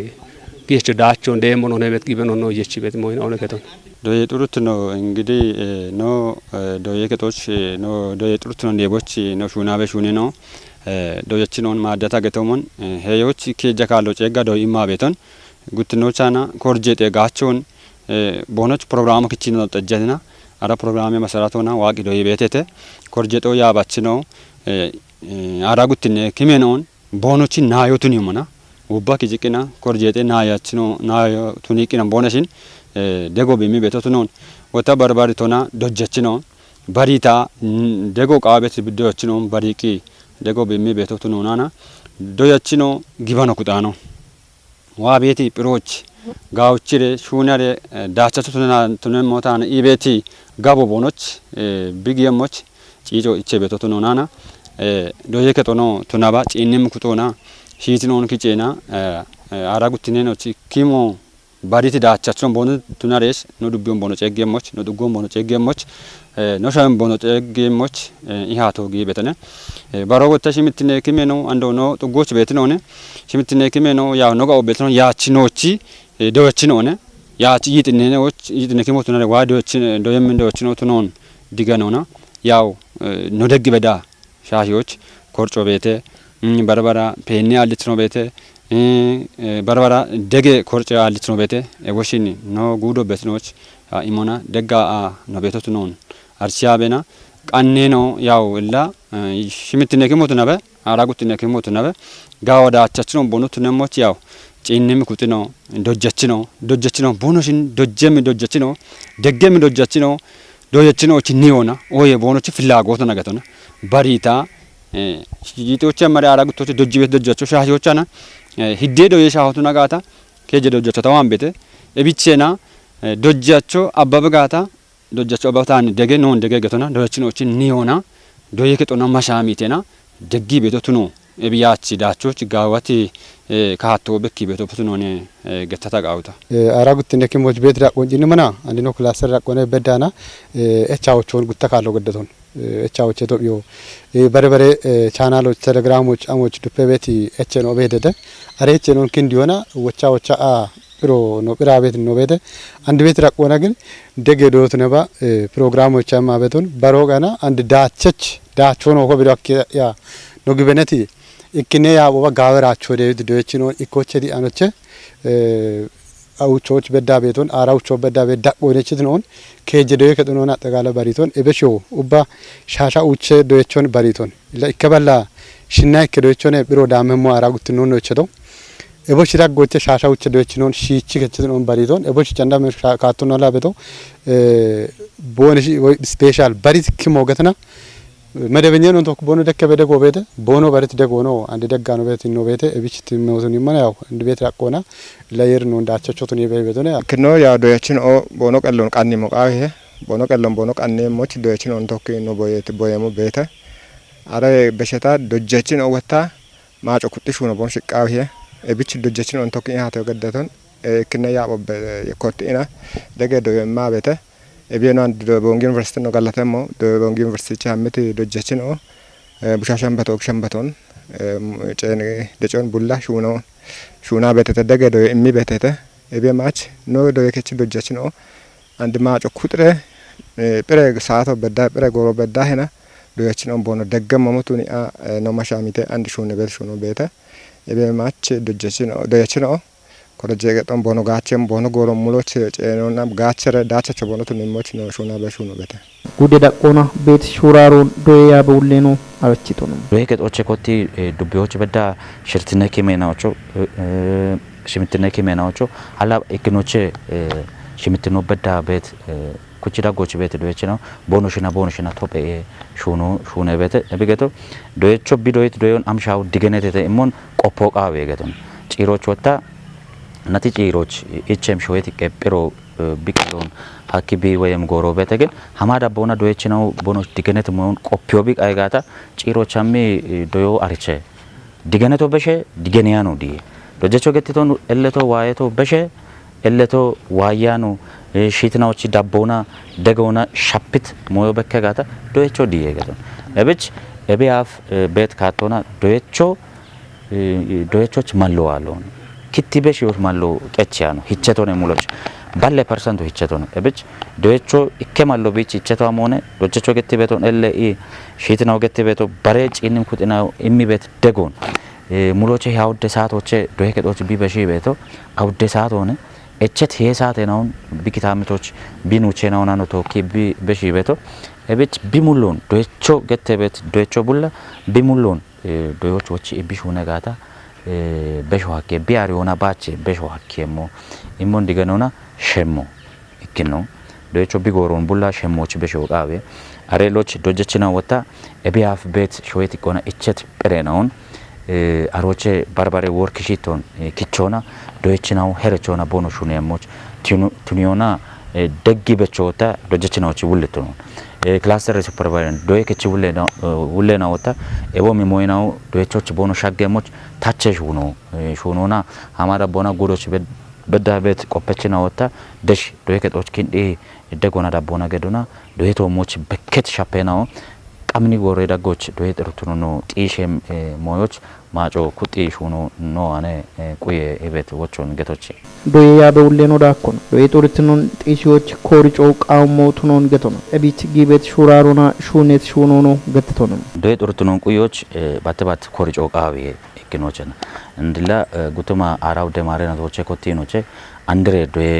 ጊች ዳቸው እንደሞን ሆነ ቤት ጊቤ ነው የቺ ቤት ሞይና ሆነ ከቶን ዶይ ጥሩት ነው እንግዲህ ነው ዶይ ከቶች ነው ዶይ ጥሩት ነው እንደቦች ነው ሹና በሹኔ ነው ዶየችኖን ማዳታ ገተሞን ሄዮች ከጀ ካለው ጨጋ ዶይ ማ ቤቶን ጉትኖቻና ኮርጄ ጤጋቸውን ቦኖች ፕሮግራሙ ክቺ ነው ተጀና አራ ፕሮግራም መሰራቶና ዋቂ ዶይ ቤቴተ ኮርጄጦ ያባች ነው አራ ጉትኔ ክሜኖን ቦኖች ናዮቱን ይሞና ወባ ክጂቅና ኮርጄጤ ናያች ነው ናዮቱን ይቅና ቦነሽን ደጎ በሚ ቤቶቱ ነው ወታ በርባሪቶና ዶጀች ነው ባሪታ ደጎ ቃቤት ቢዶች ነው ባሪቂ ደጎ በሚ ቤቶቱ ነው ናና ዶያች ነው ጊባኖ ኩጣ ነው ዋ ቤቲ ፕሮች ጋውችሬ ሹናሬ ዳቻቱ ቱነሞታን ኢቤቲ ጋቦ ቦኖች ቢግየሞች ጪጆ ኢቼ ቤቶቱ ነው ናና ዶየ ከቶኖ ቱናባ ጪንም ኩቶና ሂትኖን ኪጬና አራጉትኔ ነው ኪሞ ባሪቲ ዳቻቹን ቦኑ ቱናሬስ ነው ዱቢዮን ቦኖ ጨገሞች ነው ዱጎን ቦኖ ጨገሞች ነው ሻም ቦኖ ጨገሞች ኢሃቶ ጊ ቤተነ ባሮጎታ ሽምትኔ ኪሜ ነው አንዶ ነው ጥጎች ቤት ነው ነ ሽምትኔ ኪሜ ነው ያው ነው ጋው ቤት ነው ያቺኖቺ ዶች ነው ነ ያቺ ይጥኔዎች ይጥኔ ኪሞ ቱናሬ ዋዶች ዶየም እንደዎች ነው ቱኖን ዲገ ነውና ያው ነው ደግ በዳ ሻሂዎች ኮርጮ ቤተ በርበራ ፔኒ አልት ነው ቤተ በርበራ ደገ ኮርጮ አልት ነው ቤተ ወሽኒ ነው ጉዶ ቤትኖች ኢሞና ደጋ ነው ቤቶቱ ነው አርሲያ ቤና ቃኔ ነው ያው እላ ሽምትነ ከሞቱ ነበር አራጉትነ ከሞቱ ነበር ጋወዳቻች ነው ቦኖቱ ነሞች ያው ጪንም ኩጥ ነው ዶጀች ነው ቦኖሽን ዶጀች ነው ደገም ዶጀች ነው ዶጀች ነው ቺኒዮና ኦየ ቦኖች ፍላጎት ነገተና ባሪታ ይቶች መሪ አራጉቶች ዶጅ ቤት ዶጃቸው ሻሂዎቻና ሂዴዶ የሻሁቱ ነጋታ ከጀ ዶጃቸው ተዋን ቤተ እቢቼና ዶጃቸው አባበጋታ ዶጃቸው አባታን ደገ ነው እንደገ ገተና ዶችኖች ኒዮና ዶየ ከጦና ማሻሚቴና ደጊ ቤቶቱ ነው እቢያቺ ዳቾች ጋዋቲ ካቶ በኪ ቤቶቱ ነው ገተታ ጋውታ አራጉት እንደከሞች ቤት ዳቆንጂን መና አንድ ነው ክላስተር ዳቆነ በዳና እቻዎቹን ጉተካለው ገደቶን እቻዎች ኢትዮጵዮ በርበሬ ቻናሎች ቴሌግራሞች አሞች ዱፔቤቲ እቸ ነው በደደ አሬቸ ነው ክንዲዮና ወቻዎቻ ፕሮ ነው ፕራ ቤት ነው ቤተ አንድ ቤት ዳቆና ግን ደገዶት ነባ ፕሮግራሞች አማበቶን ባሮጋና አንድ ዳቸች ዳቾ ነው ሆብራክ ያ ነው ግበነቲ ኢክኔ ያቦባ ጋወራቸው ደውት ደውች ነው ኢኮቼ ዲ አኖቼ አውቾች በዳ ቤቶን አራውቾ በዳ ቤት ዳቆነች ነው ከጀደው ከጥኖና አጠቃለ ባሪቶን እበሾ ኡባ ሻሻ ኡቼ ደውቾን ባሪቶን ለከበላ ሽናይ ከደውቾን ቢሮ ዳመሞ አራጉት ነው ነው ቸዶ እቦች ዳጎቼ ሻሻ ኡቼ ደውች ነው ሺቺ ከቸት ነው ባሪቶን እቦች ጨንዳ ካቱና ላበቶ ቦነሽ ስፔሻል ባሪት ከሞገተና መደበኛ ነው ተኩ ቦኖ ደከ በደጎ ቤተ ቦኖ ባሪት ደጎ ነው አንድ ደጋ ነው ቤት ነው ቤተ እብችት ነው ይመና ያው እንደ ቤት ያቆና ለየር ነው እንዳቸቾቱን የቤት ነው ክኖ ያው ዶያችን ኦ ቦኖ ቀሎን ቃኒ ሞቃው ይሄ ቦኖ ቀኔ ሞች ዶያችን ኦን ተኩ ነው ቦየት ቦየሙ ቤተ አረ በሸታ ዶጃችን ኦ ወታ ማጮ ኩጥሹ ነው ቦን ሽቃው ይሄ እብች ዶጃችን ኦን ተኩ ያተው ገደቶን ክነ ያቦ የኮርቲና ደገ ዶየማ ቤተ ኤቢያና ቦንግ ዩኒቨርሲቲ ነው ጋላተሞ ቦንግ ዩኒቨርሲቲ ቻምት ዶጀች ነው ቡሻሻን በቶክ ሸምበቶን ጨኔ ደጮን ቡላ ሹና በተተደገ ዶ እሚ በተተ ኤቢያ ማች ነው ዶ የከች ዶጀች ነው አንድ ማጮ ኩጥረ ፕረ ሰዓቶ በዳ ፕረ ጎሮ በዳ ሄና ዶየች ነው ቦኖ ደገም መሞቱኒ ነው ማሻሚተ አንድ ሹነ በል ሹኖ ቤተ ኤቢያ ማች ዶጀች ነው ዶየች ነው ኮረጀ ገጠም ቦኖ ጋቸም ቦኖ ጎሮ ሙሎች ጨኖና ጋቸረ ዳቸቸ ቦኖቱ ንሞች ነው ሹና በሹኑ በተ ጉዴ ዳቆና ቤት ሹራሮን ዶያ በውሌኖ አበቺቶ ነው ዶይ ከጦቼ ኮቲ ዱቢዎች በዳ ሽርትነ ኪሜናዎቹ ሽምትነ ኪሜናዎቹ አላ ኢክኖቼ ሽምትኖ በዳ ቤት ኩቺ ዳጎች ቤት ዶይች ነው ቦኖሽና ቶፔ ሹነ ቤት እብገቶ ዶይቾ ቢዶይት ዶዮን አምሻው ዲገነቴ ኢሞን ቆፖቃ ቤገቶ ጪሮች ወጣ ናቲ ጪሮች ኢቸም ሾየት ቀጵሮ ቢቅሎን ሀኪቢ ወይም ጎሮ በተገን ሀማዳ ቦና ዶይች ነው ቦኖች ዲገነት ሞን ቆፒዮ ቢቅ አይጋታ ጪሮች አሚ ዶዮ አርቼ ዲገነቶ በሸ ዲገኒያ ነው ዲ ዶጀቾ ገትቶን እለቶ ዋየቶ በሸ እለቶ ዋያኑ ሺትናዎች ዳቦና ደጎና ሻፕት ሞዮ በከጋታ ዶይቾ ዲየ ገቶ ለብች ኤቢያፍ ቤት ካቶና ዶየቾች ማለዋለውን ክትቤሽ ይወት ማሎ ቀቻ ነው ሂቸቶነ ሙሎች ባለ ፐርሰንቱ ሂቸቶነ እብጭ ዶየቾ ኢከማሎ ቢች ሂቸቷ ሆነ ዶቸቾ ገትቤቶን ኤልኢ ሺትናው ገትቤቶ ባሬጭ ኢንም ኩጥናው ኢሚቤት ደጎን ሙሎቼ ያውደ ሰዓቶቼ ዶየከጦች ቢበሺ ቤቶ አውደ ሰዓት ሆነ እቸት የሰዓት ነው ቢኪታምቶች ቢኑቼ ነውና ነው ቶኪ ቢበሺ ቤቶ እብጭ ቢሙሎን ዶየቾ ገትቤት ዶየቾ ቡላ ቢሙሎን ዶዮች ወጪ ቢሹ ነጋታ በሽዋኬ ቢያሪ ሆና ባቼ በሽዋኬሞ ኢሞን ዲገኖና ሸሞ ይክኖ ዶዮቾ ቢጎሮን ቡላ ሸሞች በሽዋቃቤ አሬሎች ዶጀችና ወጣ ኤቢያፍ ቤት ሾይት ቆና እቸት ጵሬናውን አሮቼ ባርባሬ ወርክሺቶን ኪቾና ዶየችናው ሄረቾና ቦኖሹን ያሞች ቱኒዮና ደጊ በቾታ ዶጀችናዎች ውልቱ ነው ክላስተር ሱፐርቫይዘር ዶይ ከቺ ውለና ወጣ ኤቦ ሚሞይናው ዶይቾች ቦኖ ሻገሞች ታቸሽ ሆኖ ሾኖና አማራ ቦና ጎዶች በዳቤት ቆপችና ወጣ ደሽ ዶይ ከጦች ኪንዲ ደጎና ዳቦና ገዶና ዶይቶሞች በከት ሻፔናው ቀምኒ ጎሬ ዳጎች ዶይ ጥሩቱኑ ነው ጢሼም ሞዮች ማጮ ኩጢ ሾኖ ነው አነ ቁየ ኤቤት ወቾን ገቶች ዶያ በውሌኖ ዳኮን ዶይ ጥሩቱኑን ጢሺዎች ኮሪጮ ቃውሞቱኖን ገቶና እቢት ጊቤት ሹራሮና ሹኔት ሾኖኖ ገትቶነ ዶይ ጥሩቱኑን ቁዮች ባተባት ኮሪጮ ቃዊ ግኖቸና እንድላ ጉቱማ አራው ደማሬና ቶቼ ኮቲኖቼ አንድሬ ዶይ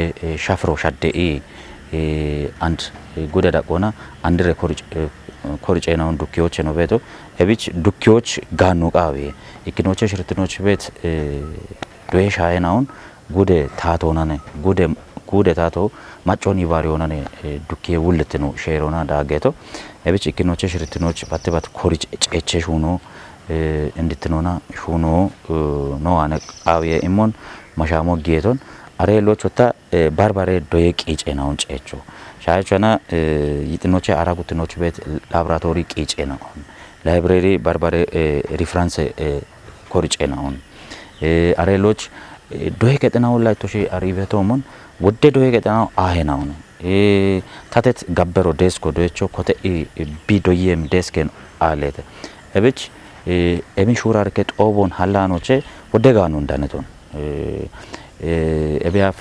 ሻፍሮ ሻደኢ አንድ ጉደዳ ቆና አንድሬ ኮሪጬናውን ዱኪዎች ነው ቤቶ እቢች ዱኪዎች ጋኑ ቃዊ ኢክኖቼ ሽርትኖች ቤት ዶይ ሻይናውን ጉደ ታቶናነ ጉደ ታቶ ማጮኒ ባሪዮናነ ዱኪ ውልት ነው ሼሮና ዳገቶ እቢች ኢክኖቼ ሽርትኖች ባተባት ኮሪጭ ጨቼ ሹኖ እንድትኖና ሹኖ ነው አነ ቃዊ ኢሞን ማሻሞ ጌቶን አሬሎች ወጣ ባርባሬ ዶይ ቂጬናውን ጨቾ ሻይቾና ይጥኖቼ አራጉትኖች ቤት ላብራቶሪ ቂጬናው ላይብራሪ ባርባሬ ሪፈረንስ ኮሪጬናውን አሬሎች ዶይ ከጥናው ላይ ቶሺ አሪቬቶሞን ወደ ዶይ ከጥናው አሄናው ታተት ጋበሮ ዴስኮ ዶይቾ ኮቴ ቢዶየም ዴስከን አለተ እብች ኤሚሹራር ከጦቦን ሃላኖቼ ወደ ጋኑ እንዳነቶን ኤቢያፍ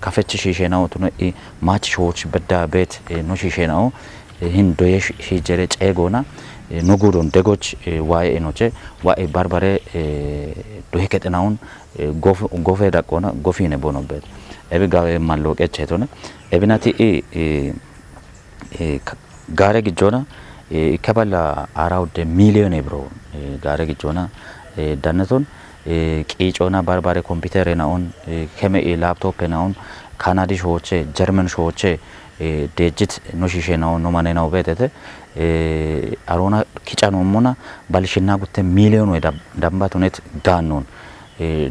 ካፈች ሺሼናው ቱነ ማች ሾች በዳ ቤት ኖ ሺሼናው ሂን ዶየሽ ሺጀረ ጨጎና ኖጉዶን ደጎች ዋይ ኖቼ ዋይ ባርባሬ ዶይ ከጥናውን ጎፌ ዳቆና ጎፊነ ቦኖበት ኤቢ ጋር ማሎቀች ሄቶነ ኤቢናቲ ጋረ ግጆና ከበላ አራውደ ሚሊዮን ብሮ ጋረ ግጆና ዳነቶን ቂጮና ባርባሬ ኮምፒውተር ናውን ከመ ላፕቶፕ ናውን ካናዲ ሾቼ ጀርመን ሾቼ ዴጅት ኖሺሼ ናው ነው ማኔ ናው ቤተተ አሮና ኪጫኖ ሞና ባልሽና ጉተ ሚሊዮን ወይ ዳምባት ሆነት ጋኖን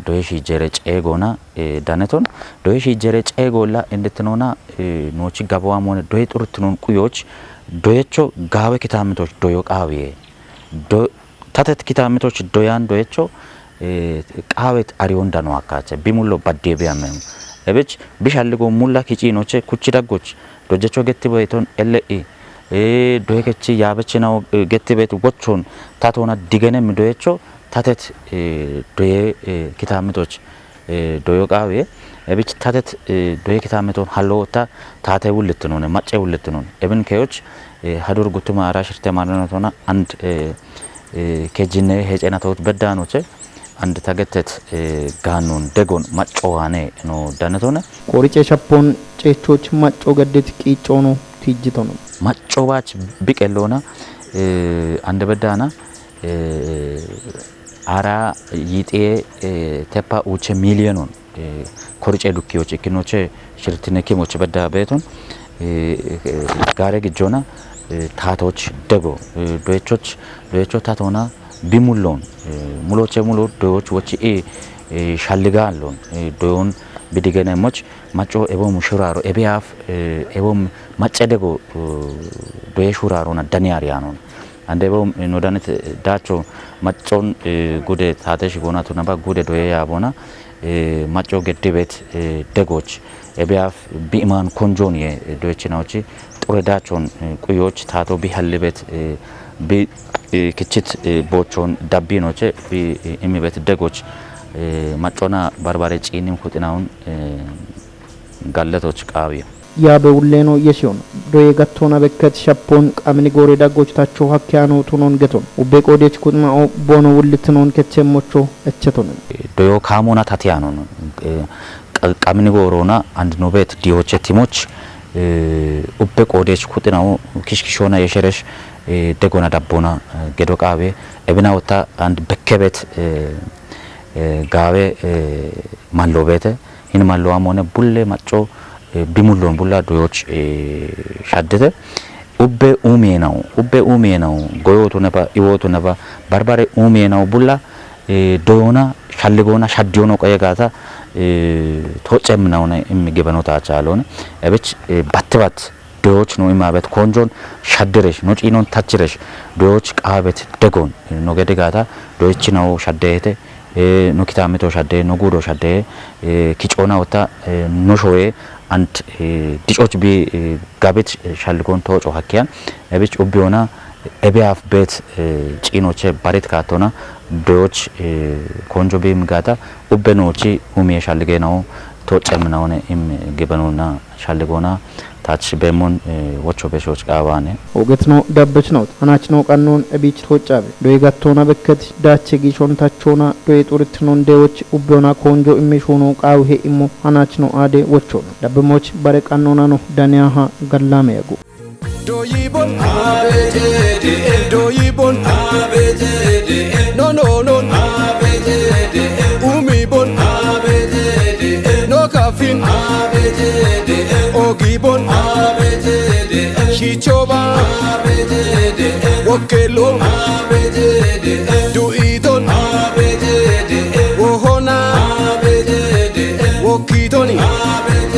ዶይሺ ጀረ ጨጎና ዳነቶን ዶይሺ ጀረ ጨጎላ እንድትኖና ኖቺ ጋባዋ ሞነ ዶይ ጥሩትኖን ቁዮች ዶየቾ ጋዌ ኪታምቶች ዶዮ ቃዌ ታተት ኪታምቶች ዶያን ዶየቾ ቃዌት አሪዮንዳ ነው አካቸ ቢሙሎ ባዴቢያም እብች ቢሻልጎ ሙላ ኪጪኖቼ ኩቺ ዳጎች ዶጀቾ ገትቤቶን ኤልኢ ዶየከቺ ያበችናው ገትቤት ወቾን ታቶና ዲገነም ዶየቾ ታተት ዶየ ኪታምቶች ዶዮ ቃዌ እብች ታተት ዶየ ኪታምቶን ሃሎታ ታተ ውልት ነው ማጨ ውልት ነው እብን ከዮች ሀዶር ጉቱማ አራሽርተ ማናቶና አንድ ከጂነ ሄጨናቶት በዳኖቼ አንድ ታገተት ጋኑን ደጎን ማጮዋኔ ነው ዳነቶነ ኮሪጬ ሸፖን ጨቾች ማጮ ገደት ቂጮ ነው ቲጅቶ ነው ማጮባች ቢቀሎና አንድ በዳና አራ ይጤ ተፓ ኡቸ ሚሊዮኑን ኮሪጬ ዱኪዎች እኪኖቼ ሽርትነ ኪሞች በዳ ቤቶን ጋረ ግጆና ታቶች ደጎ ዶይቾ ታቶና ቢሙሎን ሙሎቼ ሙሎ ዶዮች ወጪ ሻልጋሎን ዶዮን ቢዲገነሞች ማጮ ኤቦም ሹራሮ ኤቢያፍ ኤቦም ማጨደጎ ዶየ ሹራሮና ዳኒያሪያኖን አንዴቦም ኖዳነት ዳቾ ማጮን ጉደ ታተሽ ጎናቱ ነባ ጉደ ዶየ ያቦና ማጮ ገድቤት ደጎች ኤቢያፍ ቢማን ኮንጆን የዶየችናዎች ጡረዳቾን ቁዮች ታቶ ቢሐልቤት ክችት ቦቾን ዳቢኖቼ ኢሚበት ደጎች ማጮና ባርባሬ ጪኒም ኩጥናውን ጋለቶች ቃቢያ ያበ ውሌኖ የሲዮን ዶዬ ገቶና በከት ሸፖን ቃምኒ ጎሬ ዳጎች ታቾ ሀኪያኖ ቱኖን ገቶን ኡቤ ቆዴች ኩጥማኦ ቦኖ ውልትኖን ከቸሞቾ እቸቶን ዶዮ ካሞና ታቲያኖ ቃምኒ ጎሮና አንድ ኖቤት ዲዮቼ ቲሞች ኡቤ ቆዴች ኩጥናው ኪሽኪሾና የሸረሽ ደጎና ዳቦና ገዶ ቃቤ እብና ወታ አንድ በከበት ጋቤ ማሎቤተ ይን ማሎዋም ሆነ ቡሌ ማጮ ቢሙሎን ቡላ ዶዮች ሻደተ ኡቤ ኡሜ ነው ጎዮቱ ነባ ኢዎቱ ነባ ባርባሬ ኡሜ ነው ቡላ ዶዮና ሻልጎና ሻዲዮና ቆየጋታ ቶጨም ነው የሚገበነው ታቻለሆነ እብች ባትባት ዶዮች ነው ኢማበት ኮንጆን ሻደረሽ ነው ጪኖን ታችረሽ ዶዮች ቃበት ደጎን ነው ገደጋታ ዶዮች ነው ሻደየተ no kitamito shadde no gudo shadde kichona wata no showe and dichoch bi gabet shalgon tocho hakyan ebich obiona ebeaf bet chinoche baret katona doch konjo bi mgata obenochi umie shalge no tochem naone im gebenona shalgona ታች በሞን ወቾ በሾች ቃባኔ ኦገትኖ ዳበች ነው አናችኖ ቀኖን እቢች ቶጫበ ዶይጋቶና በከት ዳቸ ጊሾን ታቾና ዶይ ጡርትኖ እንደዎች ኡቦና ኮንጆ ኢሜሾኖ ቃውሄ ኢሞ አናችኖ አዴ ወቾ ዳበሞች በረቃኖና ነው ዳኒያሃ ገላሜ ያጉ ዶይቦን አቤቴ ዶይቦን አቤቴ ኖ ኖ ኖ አቤቴ ኡሚቦን አቤቴ ኖ ካፊን አቤቴ ኦጊቦን አቤቴ ሺቾባ አቤቴ ወኬሎ አቤቴ ዱኢቶን አቤቴ ወሆና አቤቴ ወኪቶኒ አቤቴ